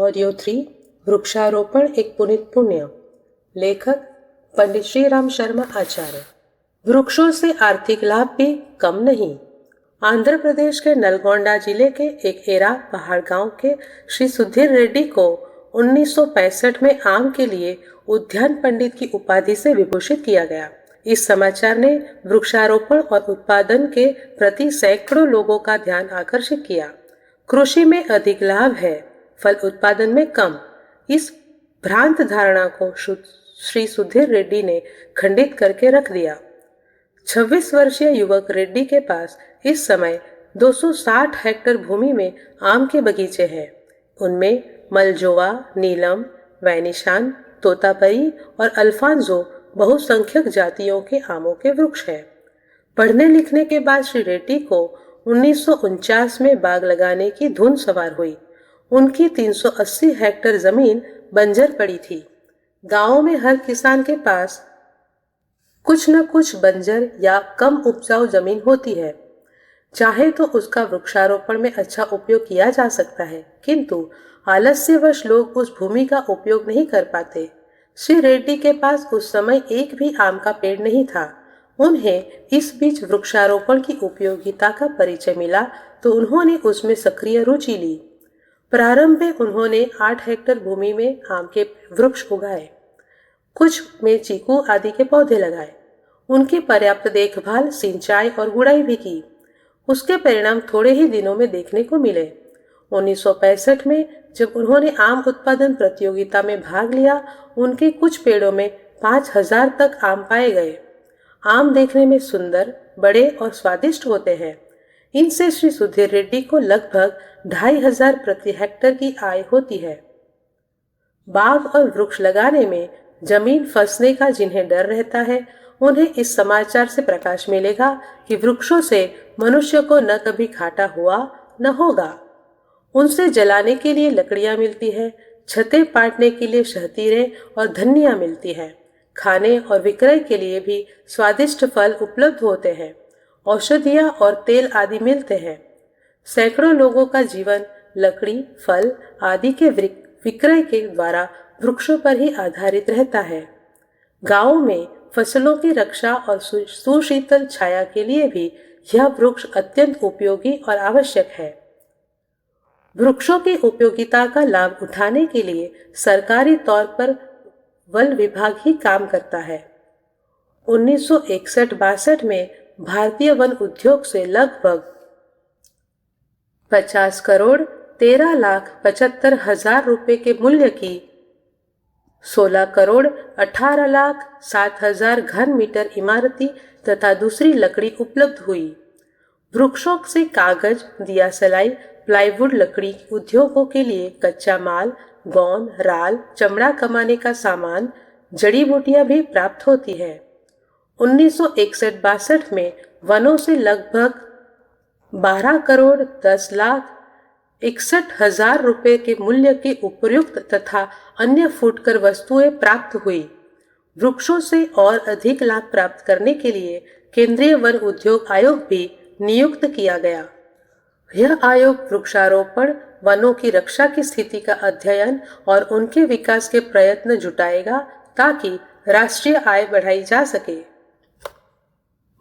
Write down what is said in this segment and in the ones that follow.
Audio 3 वृक्षारोपण एक पुनीत पुण्य। लेखक पंडित श्री राम शर्मा आचार्य। वृक्षों से आर्थिक लाभ भी कम नहीं। आंध्र प्रदेश के नलगोंडा जिले के एक एरा पहाड़ गांव के श्री सुधीर रेड्डी को 1965 में आम के लिए उद्यान पंडित की उपाधि से विभूषित किया गया। इस समाचार ने वृक्षारोपण और उत्पादन के प्रति सैकड़ों लोगों का ध्यान आकर्षित किया। कृषि में अधिक लाभ है, फल उत्पादन में कम। इस भ्रांत धारणा को श्री सुधीर रेड्डी ने खंडित करके रख दिया। 26 वर्षीय युवक रेड्डी के पास इस समय 260 हेक्टेयर भूमि में आम के बगीचे हैं। उनमें मलजोआ, नीलम, वैनिशान, तोतापरी और अल्फांजो बहुसंख्यक जातियों के आमों के वृक्ष हैं। पढ़ने लिखने के बाद श्री रेड्डी को 1949 में बाग लगाने की धुन सवार हुई। उनकी 380 हेक्टेयर जमीन बंजर पड़ी थी। गांव में हर किसान के पास कुछ न कुछ बंजर या कम उपजाऊ जमीन होती है। चाहे तो उसका वृक्षारोपण में अच्छा उपयोग किया जा सकता है, किंतु आलस्यवश लोग उस भूमि का उपयोग नहीं कर पाते। श्री रेड्डी के पास उस समय एक भी आम का पेड़ नहीं था। उन्हें इस बीच वृक्षारोपण की उपयोगिता का परिचय मिला तो उन्होंने उसमें सक्रिय रुचि ली। प्रारंभ में उन्होंने 8 हेक्टेयर भूमि में आम के वृक्ष उगाए, कुछ में चीकू आदि के पौधे लगाए। उनकी पर्याप्त देखभाल, सिंचाई और गुड़ाई भी की। उसके परिणाम थोड़े ही दिनों में देखने को मिले। 1965 में जब उन्होंने आम उत्पादन प्रतियोगिता में भाग लिया, उनके कुछ पेड़ों में 5000 तक आम पाए गए। आम देखने में सुंदर, बड़े और स्वादिष्ट होते हैं। इनसे श्री सुधीर रेड्डी को लगभग 2500 प्रति हेक्टेयर की आय होती है। बाग और वृक्ष लगाने में जमीन फंसने का जिन्हें डर रहता है, उन्हें इस समाचार से प्रकाश मिलेगा कि वृक्षों से मनुष्य को न कभी घाटा हुआ न होगा। उनसे जलाने के लिए लकड़ियां मिलती है, छतें पाटने के लिए शहतीरें और धनिया मिलती है। खाने और विक्रय के लिए भी स्वादिष्ट फल उपलब्ध होते हैं। औषधियां और तेल आदि मिलते हैं। सैकड़ों लोगों का जीवन लकड़ी, फल आदि के विक्रय के द्वारा वृक्षों पर ही आधारित रहता है। गांव में फसलों की रक्षा और सुशीतल छाया के लिए भी यह वृक्ष अत्यंत उपयोगी और आवश्यक है। वृक्षों की उपयोगिता का लाभ उठाने के लिए सरकारी तौर पर वन विभाग ही काम करता है। 1961-62 में भारतीय वन उद्योग से लगभग 50 करोड़ 13,75,000 रुपए के मूल्य की 16 करोड़ 18,07,000 घन मीटर इमारती तथा दूसरी लकड़ी उपलब्ध हुई। वृक्षों से कागज, दिया सलाई, प्लाईवुड लकड़ी उद्योगों के लिए कच्चा माल, गोंद, राल, चमड़ा कमाने का सामान, जड़ी बूटियां भी प्राप्त होती है। 1961-62 में वनों से लगभग 12 करोड़ 10,61,000 रुपए के मूल्य की उपयुक्त तथा अन्य फुटकर वस्तुएं प्राप्त हुई। वृक्षों से और अधिक लाभ प्राप्त करने के लिए केंद्रीय वन उद्योग आयोग भी नियुक्त किया गया। यह आयोग वृक्षारोपण, वनों की रक्षा की स्थिति का अध्ययन और उनके विकास के प्रयत्न जुटाएगा ताकि राष्ट्रीय आय बढ़ाई जा सके।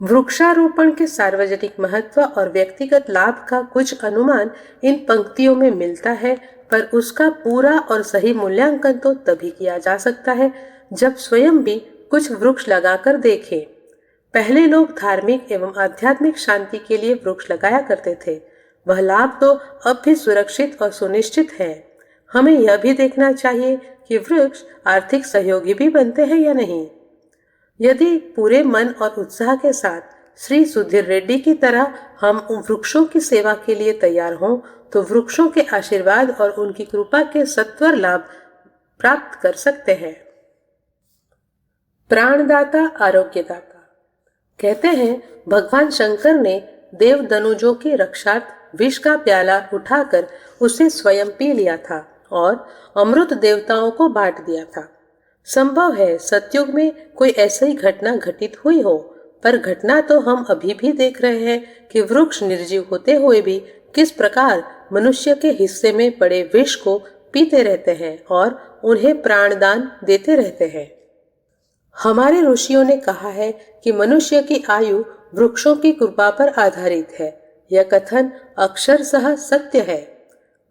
वृक्षारोपण के सार्वजनिक महत्व और व्यक्तिगत लाभ का कुछ अनुमान इन पंक्तियों में मिलता है, पर उसका पूरा और सही मूल्यांकन तो तभी किया जा सकता है जब स्वयं भी कुछ वृक्ष लगाकर देखें। पहले लोग धार्मिक एवं आध्यात्मिक शांति के लिए वृक्ष लगाया करते थे। वह लाभ तो अब भी सुरक्षित और सुनिश्चित है। हमें यह भी देखना चाहिए कि वृक्ष आर्थिक सहयोगी भी बनते हैं या नहीं। यदि पूरे मन और उत्साह के साथ श्री सुधीर रेड्डी की तरह हम उन वृक्षों की सेवा के लिए तैयार हों, तो वृक्षों के आशीर्वाद और उनकी कृपा के सत्वर लाभ प्राप्त कर सकते हैं। प्राणदाता, आरोग्यदाता। कहते हैं भगवान शंकर ने देव दनुजों की रक्षार्थ विष का प्याला उठाकर उसे स्वयं पी लिया था और अमृत देवताओं को बांट दिया था। संभव है सतयुग में कोई ऐसी घटना घटित हुई हो, पर घटना तो हम अभी भी देख रहे हैं कि वृक्ष निर्जीव होते हुए भी किस प्रकार मनुष्य के हिस्से में पड़े विष को पीते रहते हैं और उन्हें प्राणदान देते रहते हैं। हमारे ऋषियों ने कहा है कि मनुष्य की आयु वृक्षों की कृपा पर आधारित है। यह कथन अक्षरशः सत्य है।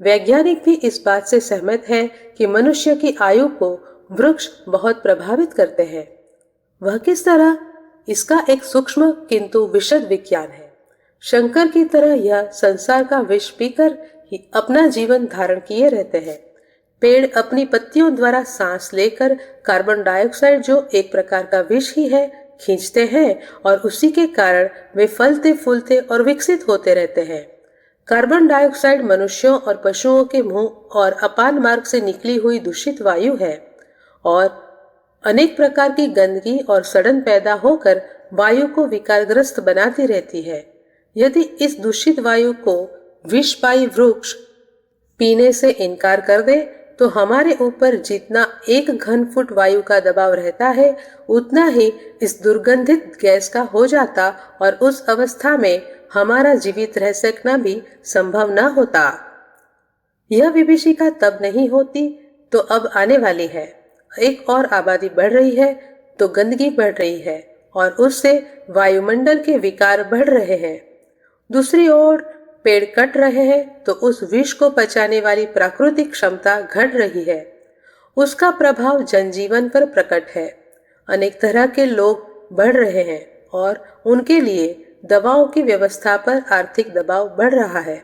वैज्ञानिक भी इस बात से सहमत हैं कि मनुष्य की आयु को वृक्ष बहुत प्रभावित करते हैं। वह किस तरह? इसका एक सूक्ष्म किंतु विशद विज्ञान है। शंकर की तरह यह संसार का विष पीकर ही अपना जीवन धारण किए रहते हैं। पेड़ अपनी पत्तियों द्वारा सांस लेकर कार्बन डाइऑक्साइड, जो एक प्रकार का विष ही है, खींचते हैं और उसी के कारण वे फलते फूलते और विकसित होते रहते हैं। कार्बन डाइऑक्साइड मनुष्यों और पशुओं के मुंह और अपान मार्ग से निकली हुई दूषित वायु है और अनेक प्रकार की गंदगी और सड़न पैदा होकर वायु को विकारग्रस्त बनाती रहती है। यदि इस दूषित वायु को विषपायी वृक्ष पीने से इनकार कर दे तो हमारे ऊपर जितना 1 घन फुट वायु का दबाव रहता है उतना ही इस दुर्गंधित गैस का हो जाता और उस अवस्था में हमारा जीवित रह सकना भी संभव न होता। यह विभीषिका तब नहीं होती तो अब आने वाली है। एक और आबादी बढ़ रही है तो गंदगी बढ़ रही है और उससे वायुमंडल के विकार बढ़ रहे हैं। दूसरी ओर पेड़ कट रहे हैं तो उस विष को पचाने वाली प्राकृतिक क्षमता घट रही है। उसका प्रभाव जनजीवन पर प्रकट है। अनेक तरह के लोग बढ़ रहे हैं और उनके लिए दवाओं की व्यवस्था पर आर्थिक दबाव बढ़ रहा है।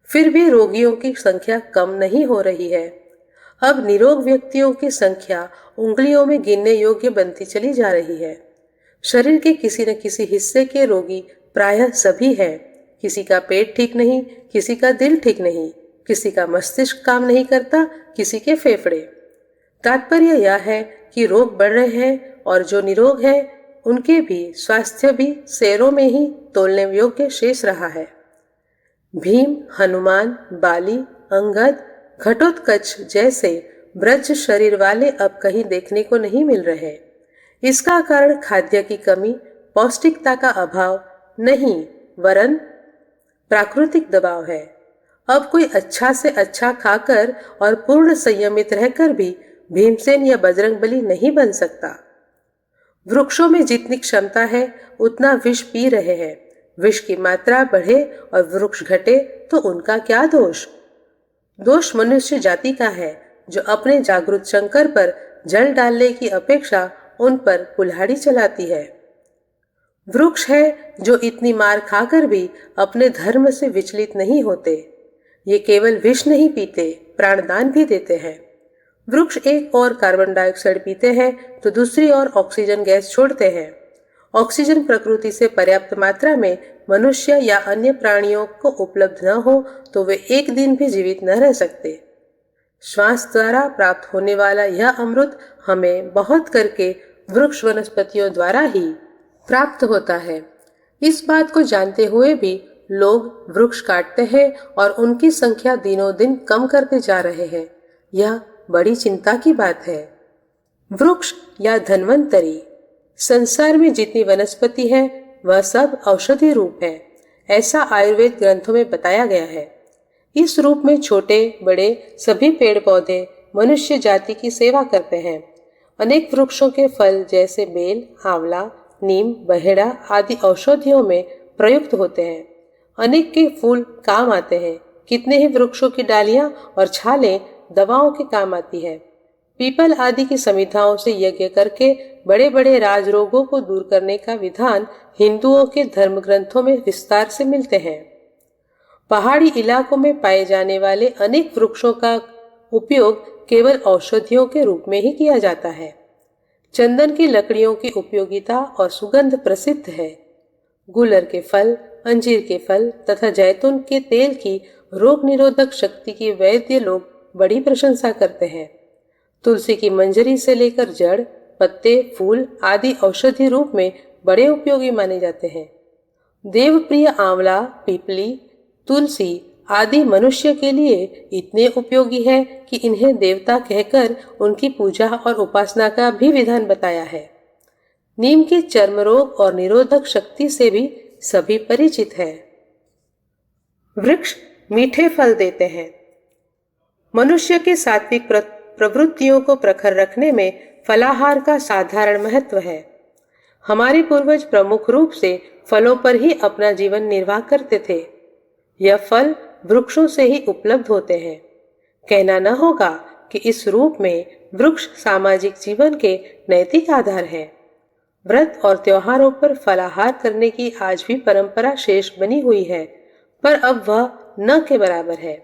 फिर भी रोगियों की संख्या कम नहीं हो रही है। अब निरोग व्यक्तियों की संख्या उंगलियों में गिनने योग्य बनती चली जा रही है। शरीर के किसी न किसी हिस्से के रोगी प्रायः सभी हैं। किसी का पेट ठीक नहीं, किसी का दिल ठीक नहीं, किसी का मस्तिष्क काम नहीं करता, किसी के फेफड़े। तात्पर्य यह है कि रोग बढ़ रहे हैं और जो निरोग हैं उनके भी स्वास्थ्य भी सैरों में ही तोलने योग्य शेष रहा है। भीम, हनुमान, बाली, अंगद, घटोत्कच जैसे ब्रज शरीर वाले अब कहीं देखने को नहीं मिल रहे। इसका कारण खाद्य की कमी, पौष्टिकता का अभाव नहीं वरन प्राकृतिक दबाव है। अब कोई अच्छा से अच्छा खाकर और पूर्ण संयमित रहकर भी भीमसेन या बजरंगबली नहीं बन सकता। वृक्षों में जितनी क्षमता है उतना विष पी रहे हैं। विष की मात्रा बढ़े और वृक्ष घटे तो उनका क्या दोष? दोष मनुष्य जाति का है जो अपने जागृत शंकर पर जल डालने की अपेक्षा उन पर कुल्हाड़ी चलाती है। वृक्ष है जो इतनी मार खाकर भी अपने धर्म से विचलित नहीं होते। ये केवल विष नहीं पीते, प्राणदान भी देते हैं। वृक्ष एक और कार्बन डाइऑक्साइड पीते हैं तो दूसरी ओर ऑक्सीजन गैस छोड़ते हैं। ऑक्सीजन प्रकृति से पर्याप्त मात्रा में मनुष्य या अन्य प्राणियों को उपलब्ध न हो तो वे एक दिन भी जीवित न रह सकते। श्वास द्वारा प्राप्त होने वाला यह अमृत हमें बहुत करके वृक्ष वनस्पतियों द्वारा ही प्राप्त होता है। इस बात को जानते हुए भी लोग वृक्ष काटते हैं और उनकी संख्या दिनों दिन कम करते जा रहे हैं। यह बड़ी चिंता की बात है। वृक्ष या धन्वंतरी, संसार में जितनी वनस्पति है वह सब औषधि रूप है, ऐसा आयुर्वेद ग्रंथों में बताया गया है। इस रूप में छोटे बड़े सभी पेड़ पौधे मनुष्य जाति की सेवा करते हैं। अनेक वृक्षों के फल जैसे बेल, आंवला, नीम, बहेड़ा आदि औषधियों में प्रयुक्त होते हैं। अनेक के फूल काम आते हैं। कितने ही वृक्षों की डालियां और छालें दवाओं के काम आती है। पीपल आदि की समिधाओं से यज्ञ करके बड़े बड़े राज रोगों को दूर करने का विधान हिंदुओं के धर्म ग्रंथों में विस्तार से मिलते हैं। पहाड़ी इलाकों में पाए जाने वाले अनेक वृक्षों का उपयोग केवल औषधियों के रूप में ही किया जाता है। चंदन की लकड़ियों की उपयोगिता और सुगंध प्रसिद्ध है। गुलर के फल, अंजीर के फल तथा जैतून के तेल की रोग निरोधक शक्ति की वैद्य लोग बड़ी प्रशंसा करते हैं। तुलसी की मंजरी से लेकर जड़, पत्ते, फूल आदि औषधि रूप में बड़े उपयोगी माने जाते हैं। देवप्रिय आंवला, पीपली, तुलसी आदि मनुष्य के लिए इतने उपयोगी है कि इन्हें देवता कहकर उनकी पूजा और उपासना का भी विधान बताया है। नीम की चर्म रोग और निरोधक शक्ति से भी सभी परिचित हैं। वृक्ष मीठे फल देते हैं। मनुष्य की सात्विक प्रवृत्तियों को प्रखर रखने में फलाहार का साधारण महत्व है। हमारे पूर्वज प्रमुख रूप से फलों पर ही अपना जीवन निर्वाह करते थे। यह फल वृक्षों से ही उपलब्ध होते हैं। कहना न होगा कि इस रूप में वृक्ष सामाजिक जीवन के नैतिक आधार है। व्रत और त्योहारों पर फलाहार करने की आज भी परंपरा शेष बनी हुई है, पर अब वह न के बराबर है।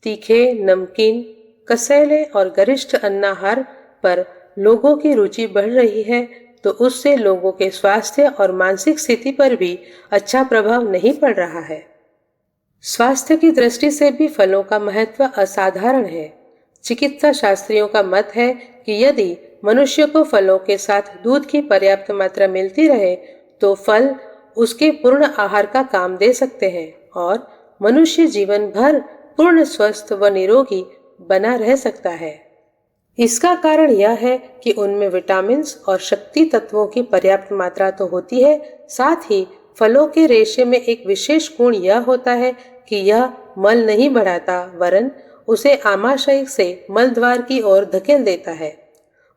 तीखे, नमकीन, कसैले और गरिष्ठ अन्नाहार पर लोगों की रुचि बढ़ रही है, तो उससे लोगों के स्वास्थ्य और मानसिक स्थिति पर भी अच्छा प्रभाव नहीं पड़ रहा है। स्वास्थ्य की दृष्टि से भी फलों का महत्व असाधारण है। चिकित्सा शास्त्रियों का मत है कि यदि मनुष्य को फलों के साथ दूध की पर्याप्त मात्रा मिलती रहे तो फल उसके पूर्ण आहार का काम दे सकते हैं और मनुष्य जीवन भर पूर्ण स्वस्थ व निरोगी बना रह सकता है। इसका कारण यह है कि उनमें विटामिन्स और शक्ति तत्वों की पर्याप्त मात्रा तो होती है, साथ ही फलों के रेशे में एक विशेष गुण यह होता है कि यह मल नहीं बढ़ाता, वरन उसे आमाशय से मल द्वार की ओर धकेल देता है।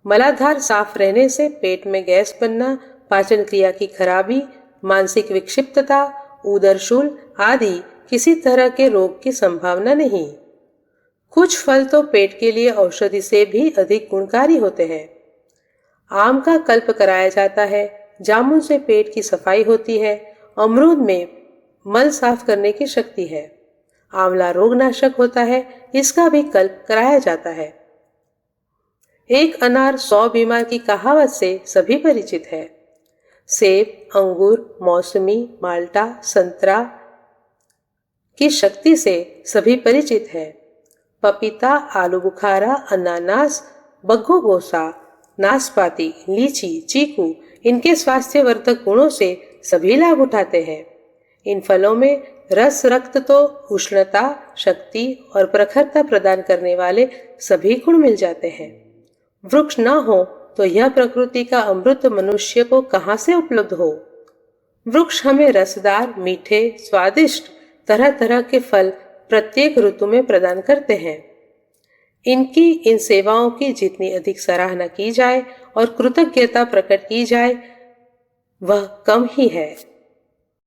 मलाधार साफ रहने से पेट में गैस बनना, पाचन क्रिया की खराबी, मानसिक विक्षिप्तता, उदरशूल आदि किसी तरह के रोग की संभावना नहीं। कुछ फल तो पेट के लिए औषधि से भी अधिक गुणकारी होते हैं। आम का कल्प कराया जाता है, जामुन से पेट की सफाई होती है, अमरूद में मल साफ करने की शक्ति है, आंवला रोगनाशक होता है, इसका भी कल्प कराया जाता है। एक अनार 100 बीमार की कहावत से सभी परिचित है। सेब, अंगूर, मौसमी, माल्टा, संतरा की शक्ति से सभी परिचित है। पपीता, आलू बुखारा, अनानास, बग्गू गोसा, नाशपाती, लीची, चीकू इनके स्वास्थ्यवर्धक गुणों से सभी लाभ उठाते हैं। इन फलों में रस, रक्त तो उष्णता, शक्ति और प्रखरता प्रदान करने वाले सभी गुण मिल जाते हैं। वृक्ष न हो तो यह प्रकृति का अमृत मनुष्य को कहां से उपलब्ध हो। वृक्ष हमें रसदार, मीठे, स्वादिष्ट तरह तरह के फल प्रत्येक ऋतु में प्रदान करते हैं। इनकी इन सेवाओं की जितनी अधिक सराहना की जाए और कृतज्ञता प्रकट की जाए वह कम ही है।